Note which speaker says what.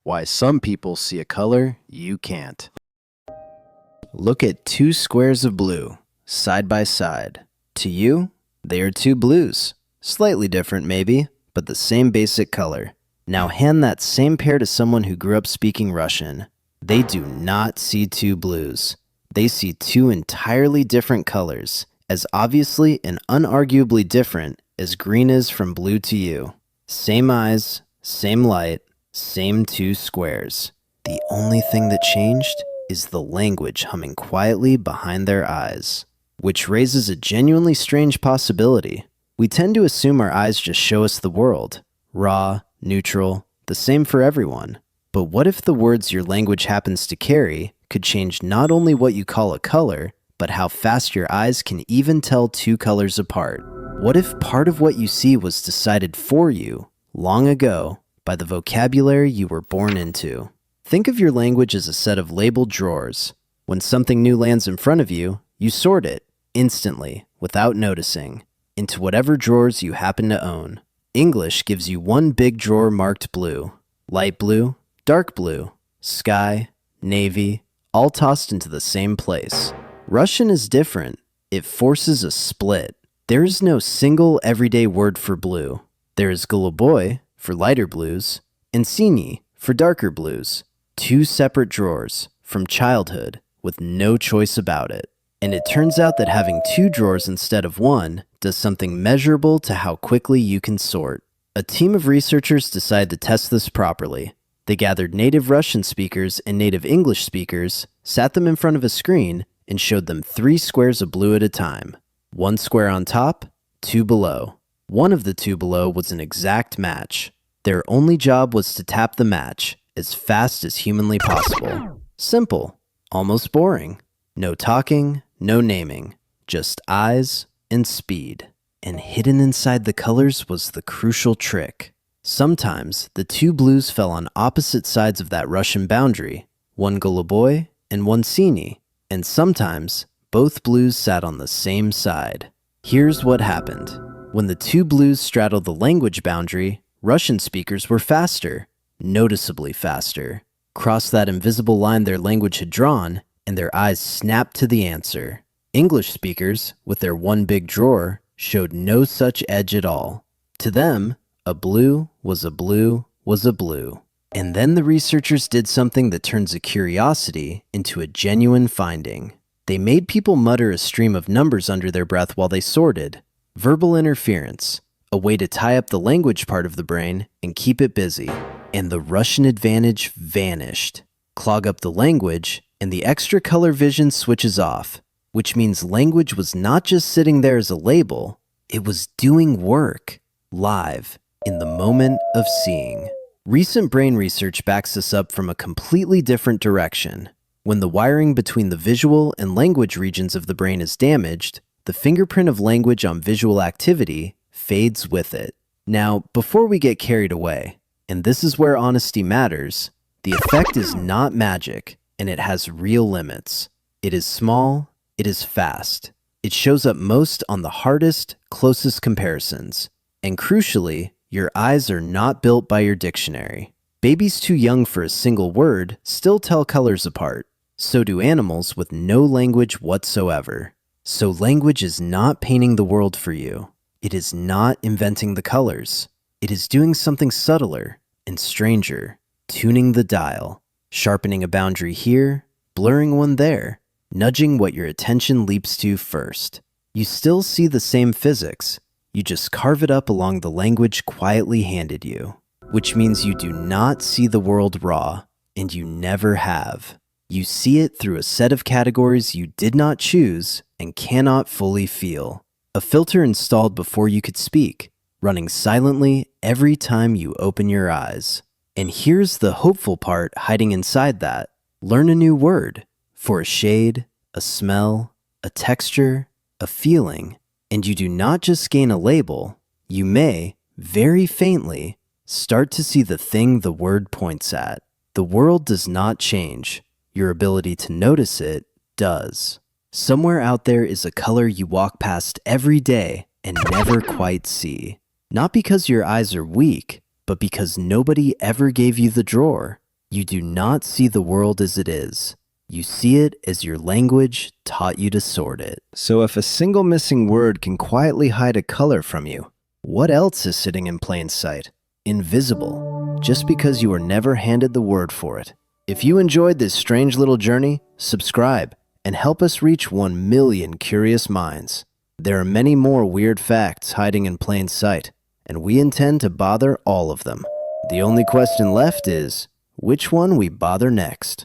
Speaker 1: Why some people see a color you can't. Look at two squares of blue, side by side. To you, they are two blues. Slightly different maybe, but the same basic color. Now hand that same pair to someone who grew up speaking Russian. They do not see two blues. They see two entirely different colors, as obviously and unarguably different as green is from blue to you. Same eyes, same light, same two squares. The only thing that changed is the language humming quietly behind their eyes, which raises a genuinely strange possibility. We tend to assume our eyes just show us the world, raw, neutral, the same for everyone. But what if the words your language happens to carry could change not only what you call a color, but how fast your eyes can even tell two colors apart? What if part of what you see was decided for you, long ago, by the vocabulary you were born into? Think of your language as a set of labeled drawers. When something new lands in front of you, you sort it, instantly, without noticing, into whatever drawers you happen to own. English gives you one big drawer marked blue, light blue, dark blue, sky, navy, all tossed into the same place. Russian is different. It forces a split. There is no single everyday word for blue. There is голубой for lighter blues and синий for darker blues. Two separate drawers from childhood with no choice about it. And it turns out that having two drawers instead of one does something measurable to how quickly you can sort. A team of researchers decided to test this properly. They gathered native Russian speakers and native English speakers, sat them in front of a screen, and showed them three squares of blue at a time. One square on top, two below. One of the two below was an exact match. Their only job was to tap the match as fast as humanly possible. Simple, almost boring. No talking, no naming, just eyes and speed. And hidden inside the colors was the crucial trick. Sometimes the two blues fell on opposite sides of that Russian boundary, one голубой and one синий, and sometimes both blues sat on the same side. Here's what happened. When the two blues straddled the language boundary, Russian speakers were faster, noticeably faster. Crossed that invisible line their language had drawn, and their eyes snapped to the answer. English speakers, with their one big drawer, showed no such edge at all. To them, a blue was a blue was a blue. And then the researchers did something that turns a curiosity into a genuine finding. They made people mutter a stream of numbers under their breath while they sorted. Verbal interference, a way to tie up the language part of the brain and keep it busy. And the Russian advantage vanished. Clog up the language, and the extra color vision switches off, which means language was not just sitting there as a label, it was doing work, live, in the moment of seeing. Recent brain research backs this up from a completely different direction. When the wiring between the visual and language regions of the brain is damaged, the fingerprint of language on visual activity fades with it. Now, before we get carried away, and this is where honesty matters, the effect is not magic, and it has real limits. It is small, it is fast. It shows up most on the hardest, closest comparisons. And crucially, your eyes are not built by your dictionary. Babies too young for a single word still tell colors apart. So do animals with no language whatsoever. So language is not painting the world for you. It is not inventing the colors. It is doing something subtler and stranger, tuning the dial, sharpening a boundary here, blurring one there, nudging what your attention leaps to first. You still see the same physics. You just carve it up along the language quietly handed you, which means you do not see the world raw, and you never have. You see it through a set of categories you did not choose and cannot fully feel. A filter installed before you could speak, running silently every time you open your eyes. And here's the hopeful part hiding inside that. Learn a new word for a shade, a smell, a texture, a feeling. And you do not just gain a label, you may, very faintly, start to see the thing the word points at. The world does not change. Your ability to notice it does. Somewhere out there is a color you walk past every day and never quite see. Not because your eyes are weak, but because nobody ever gave you the drawer. You do not see the world as it is. You see it as your language taught you to sort it. So if a single missing word can quietly hide a color from you, what else is sitting in plain sight? Invisible, just because you were never handed the word for it. If you enjoyed this strange little journey, subscribe and help us reach 1 million curious minds. There are many more weird facts hiding in plain sight, and we intend to bother all of them. The only question left is, which one we bother next?